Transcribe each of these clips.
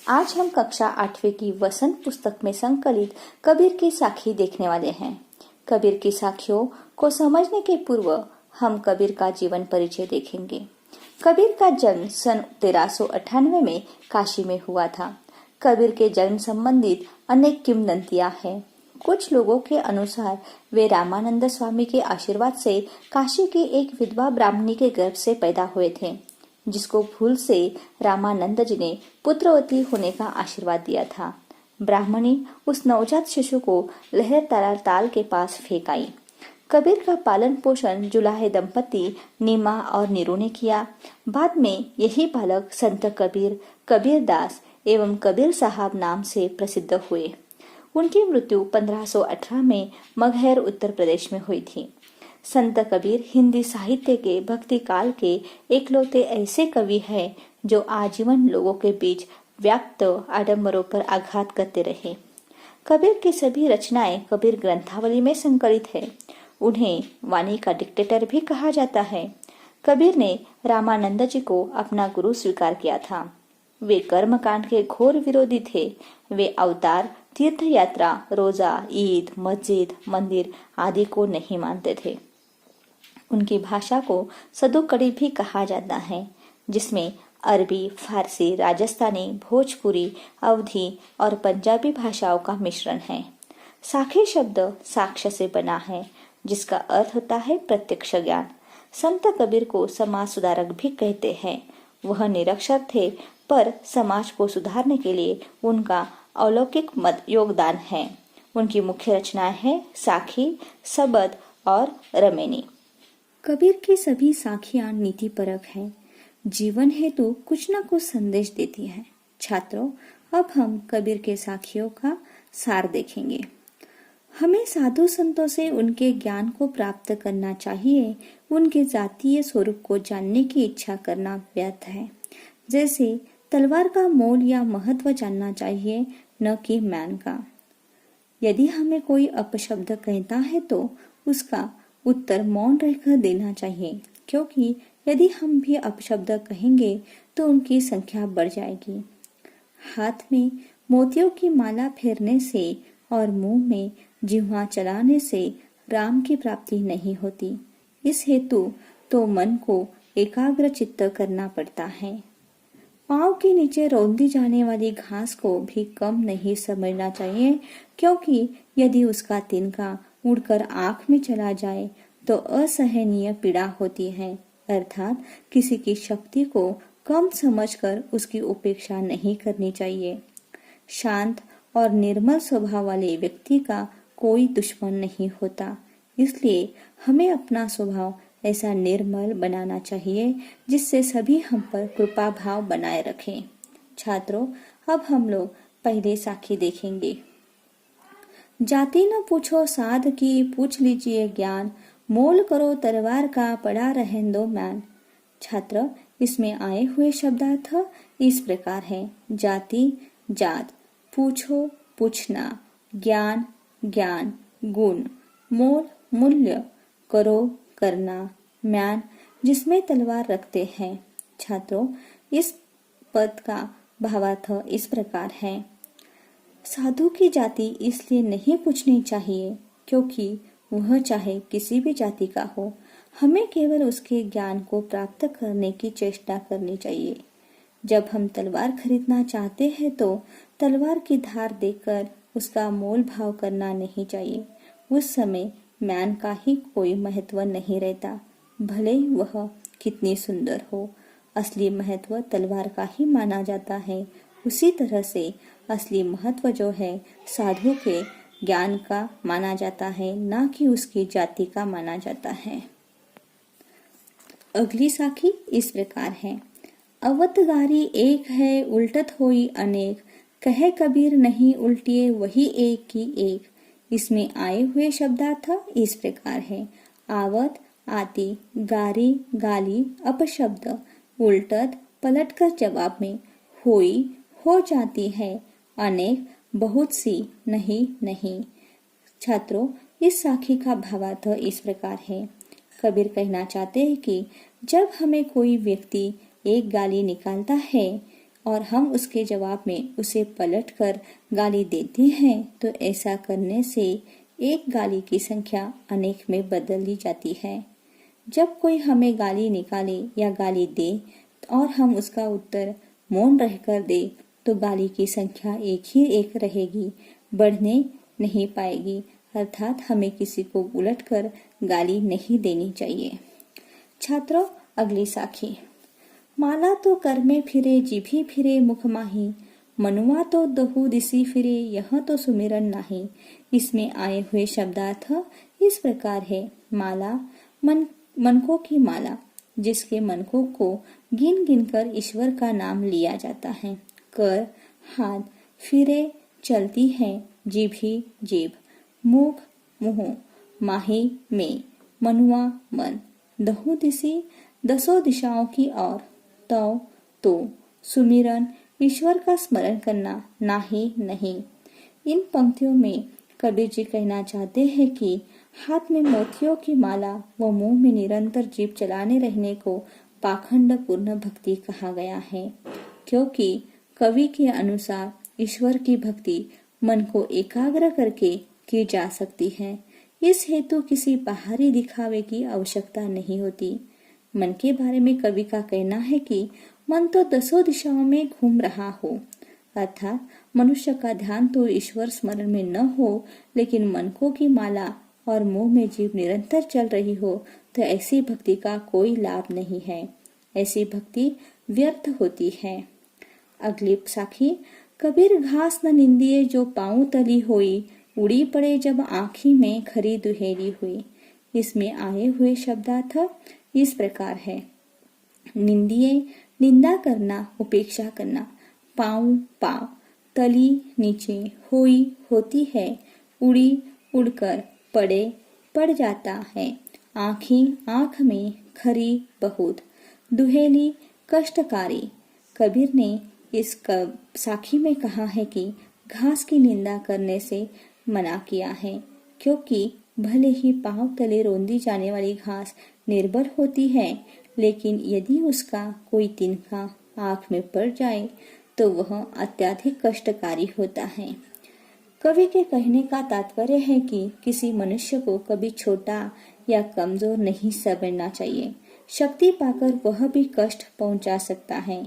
आज हम कक्षा 8वीं की वसंत पुस्तक में संकलित कबीर की साखी देखने वाले हैं। कबीर की साखियों को समझने के पूर्व हम कबीर का जीवन परिचय देखेंगे। कबीर का जन्म सन 1398 में काशी में हुआ था। कबीर के जन्म संबंधित अनेक किंवदंतियां हैं। कुछ लोगों के अनुसार वे रामानंद स्वामी के आशीर्वाद से काशी की एक विधवा ब्राह्मणी के गर्भ से पैदा हुए थे, जिसको भूल से रामानंद जी ने पुत्रवती होने का आशीर्वाद दिया था। ब्राह्मणी उस नवजात शिशु को लहर ताल के पास फेंक आई। कबीर का पालन पोषण जुलाहे दंपति नीमा और नीरू ने किया। बाद में यही बालक संत कबीर, कबीर दास एवं कबीर साहब नाम से प्रसिद्ध हुए। उनकी मृत्यु 1518 में मगहर उत्तर प्रदेश में हुई थी। संत कबीर हिंदी साहित्य के भक्ति काल के एकलौते ऐसे कवि हैं जो आजीवन लोगों के बीच व्याप्त आडंबरों पर आघात करते रहे। कबीर की सभी रचनाएं कबीर ग्रंथावली में संकलित है। उन्हें वाणी का डिक्टेटर भी कहा जाता है। कबीर ने रामानंद जी को अपना गुरु स्वीकार किया था। वे कर्मकांड के घोर विरोधी थे। वे अवतार, तीर्थ यात्रा, रोजा, ईद, मस्जिद, मंदिर आदि को नहीं मानते थे। उनकी भाषा को सदोकड़ी भी कहा जाता है, जिसमें अरबी, फारसी, राजस्थानी, भोजपुरी, अवधी और पंजाबी भाषाओं का मिश्रण है। साखी शब्द साक्ष्य से बना है, जिसका अर्थ होता है प्रत्यक्ष ज्ञान। संत कबीर को समाज सुधारक भी कहते हैं। वह निरक्षर थे, पर समाज को सुधारने के लिए उनका अलौकिक योगदान है। उनकी मुख्य रचनाएं हैं साखी, सबद और रमेनी। कबीर की सभी साखियां नीतिपरक हैं। जीवन हेतु कुछ न कुछ संदेश देती हैं। छात्रों, अब हम कबीर के साखियों का सार देखेंगे। हमें साधु संतों से उनके ज्ञान को प्राप्त करना चाहिए। उनके जातीय स्वरूप को जानने की इच्छा करना व्यर्थ है। जैसे तलवार का मोल या महत्व जानना चाहिए, न कि म्यान का। यदि हमें कोई अपशब्द कहता है तो उसका उत्तर मौन रहकर देना चाहिए, क्योंकि यदि हम भी अपशब्द कहेंगे तो उनकी संख्या बढ़ जाएगी। हाथ में मोतियों की माला फेरने से और मुंह में जिह्वा चलाने से राम की प्राप्ति नहीं होती। इस हेतु तो मन को एकाग्र चित्त करना पड़ता है। पाँव के नीचे रौंदी जाने वाली घास को भी कम नहीं समझना चाहिए, क्योंकि यदि उसका तिनका उड़कर आँख में चला जाए तो असहनीय पीड़ा होती है। अर्थात किसी की शक्ति को कम समझकर उसकी उपेक्षा नहीं करनी चाहिए। शांत और निर्मल स्वभाव वाले व्यक्ति का कोई दुश्मन नहीं होता। इसलिए हमें अपना स्वभाव ऐसा निर्मल बनाना चाहिए जिससे सभी हम पर कृपा भाव बनाए रखें। छात्रों, अब हम लोग पहले साखी देखेंगे। जाति न पूछो साध की, पूछ लीजिए ज्ञान, मोल करो तलवार का, पड़ा रहन दो म्यान। छात्र, इसमें आए हुए शब्दार्थ इस प्रकार है। जाति, जात, पूछो, पूछना, ज्ञान, ज्ञान, गुण, मोल, मूल्य, करो, करना, म्यान, जिसमें तलवार रखते हैं। छात्रों, इस पद का भावार्थ इस प्रकार है। साधु की जाति इसलिए नहीं पूछनी चाहिए क्योंकि वह चाहे किसी भी जाति का हो, हमें केवल उसके ज्ञान को प्राप्त करने की चेष्टा करनी चाहिए। जब हम तलवार खरीदना चाहते हैं तो तलवार की धार देखकर उसका मोल भाव करना नहीं चाहिए। उस समय म्यान का ही कोई महत्व नहीं रहता, भले वह कितनी सुंदर हो। असली महत्व तलवार का ही माना जाता है। उसी तरह से असली महत्व जो है साधु के ज्ञान का माना जाता है, ना कि उसकी जाति का माना जाता है। अगली साखी इस प्रकार है। अवतगारी एक है, उल्टत होई अनेक, कहे कबीर नहीं उल्टिए वही एक की एक। इसमें आए हुए शब्दार्थ इस प्रकार है। आवत, आती, गारी, गाली, अपशब्द, उल्टत, पलटकर जवाब में, होई, हो जाती है, अनेक, बहुत सी, नहीं, नहीं। छात्रों, इस साखी का भावार्थ इस प्रकार है। कबीर कहना चाहते हैं कि जब हमें कोई व्यक्ति एक गाली निकालता है और हम उसके जवाब में उसे पलटकर गाली देते हैं तो ऐसा करने से एक गाली की संख्या अनेक में बदल दी जाती है। जब कोई हमें गाली निकाले या गाली दे और हम उसका उत्तर मौन रहकर दे तो गाली की संख्या एक ही एक रहेगी, बढ़ने नहीं पाएगी। अर्थात हमें किसी को उलटकर गाली नहीं देनी चाहिए। छात्रों, अगली साखी। माला तो कर में फिरे जिभी फिरे मुख माही, मनुआ तो दहु दिसी फिरे यह तो सुमिरन नाही। इसमें आए हुए शब्दार्थ इस प्रकार है। माला मनकों की माला, जिसके मनकों को गिन गिन कर ईश्वर का नाम लिया जाता है। कर हाथ, फिरे चलती है, जिभी जीभ, मुख मुंह, माही में, मनुआ मन, दहु दिसी दसों दिशाओं की ओर, तो सुमिरन ईश्वर का स्मरण करना, नाही नहीं। इन पंक्तियों में कबीर जी कहना चाहते हैं कि हाथ में मोतियों की माला व मुंह में निरंतर जीभ चलाने रहने को पाखंड पूर्ण भक्ति कहा गया है, क्योंकि कवि के अनुसार ईश्वर की भक्ति मन को एकाग्र करके की जा सकती है। इस हेतु किसी बाहरी दिखावे की आवश्यकता नहीं होती। मन के बारे में कवि का कहना है कि मन तो दसों दिशाओं में घूम रहा हो, अर्थात मनुष्य का ध्यान तो ईश्वर स्मरण में न हो, लेकिन मनकों की माला और मुंह में जीभ निरंतर चल रही हो, तो ऐसी भक्ति का कोई लाभ नहीं है। ऐसी भक्ति व्यर्थ होती है। अगली साखी। कबीर घास न निंदिए जो पाँव तली होई, उड़ी पड़े जब आँखी में खरी दुहेरी हुई। इसमें आए हुए शब्दार्थ इस प्रकार है। निंदिए निंदा करना, उपेक्षा करना। पाँव पाँव, तली नीचे, होई होती है, उड़ी उड़कर, पड़े पड़ जाता है, आँखी आँख में, खरी बहुत, दुहेली कष्टकारी। कबीर ने इस साखी में कहा है कि घास की निंदा करने से मना किया है, क्योंकि भले ही पांव तले रौंदी जाने वाली घास निर्बल होती है, लेकिन यदि उसका कोई तिनका आँख में पड़ जाए तो वह अत्यधिक कष्टकारी होता है। कवि के कहने का तात्पर्य है कि किसी मनुष्य को कभी छोटा या कमजोर नहीं समझना चाहिए। शक्ति पाकर वह भी कष्ट पहुंचा सकता है।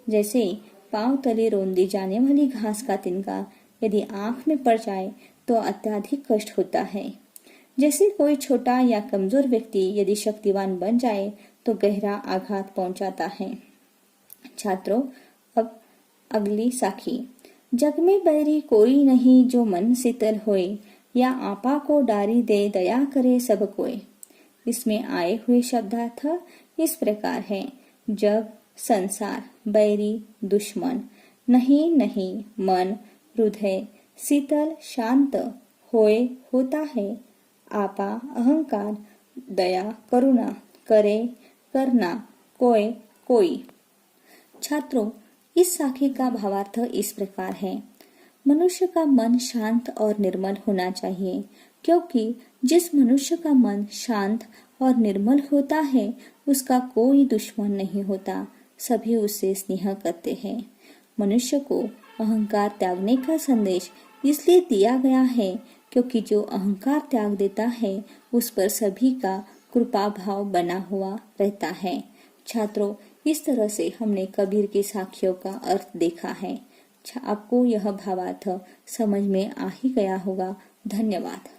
जैसे पांव तले रौंदी जाने वाली घास का तिनका यदि आँख में पड़ जाए तो अत्यधिक कष्ट होता है। जैसे कोई छोटा या कमजोर व्यक्ति यदि शक्तिवान बन जाए तो गहरा आघात पहुंचाता है। छात्रों, अब अगली साखी। जग में बैरी कोई नहीं जो मन शीतल होए, या आपा को डारी दे दया करे सब कोय। इसमें आए हुए शब्दार्थ इस प्रकार है। जग संसार, बैरी दुश्मन, नहीं नहीं मन हृदय, शीतल शांत, होए होता है, आपा अहंकार, दया करुणा, करे करना, कोय कोई। छात्रों, इस साखी का भावार्थ इस प्रकार है। मनुष्य का मन शांत और निर्मल होना चाहिए, क्योंकि जिस मनुष्य का मन शांत और निर्मल होता है उसका कोई दुश्मन नहीं होता, सभी उससे स्नेह करते हैं। मनुष्य को अहंकार त्यागने का संदेश इसलिए दिया गया है क्योंकि जो अहंकार त्याग देता है उस पर सभी का कृपा भाव बना हुआ रहता है। छात्रों, इस तरह से हमने कबीर की साखियों का अर्थ देखा है। आपको यह भावार्थ समझ में आ ही गया होगा। धन्यवाद।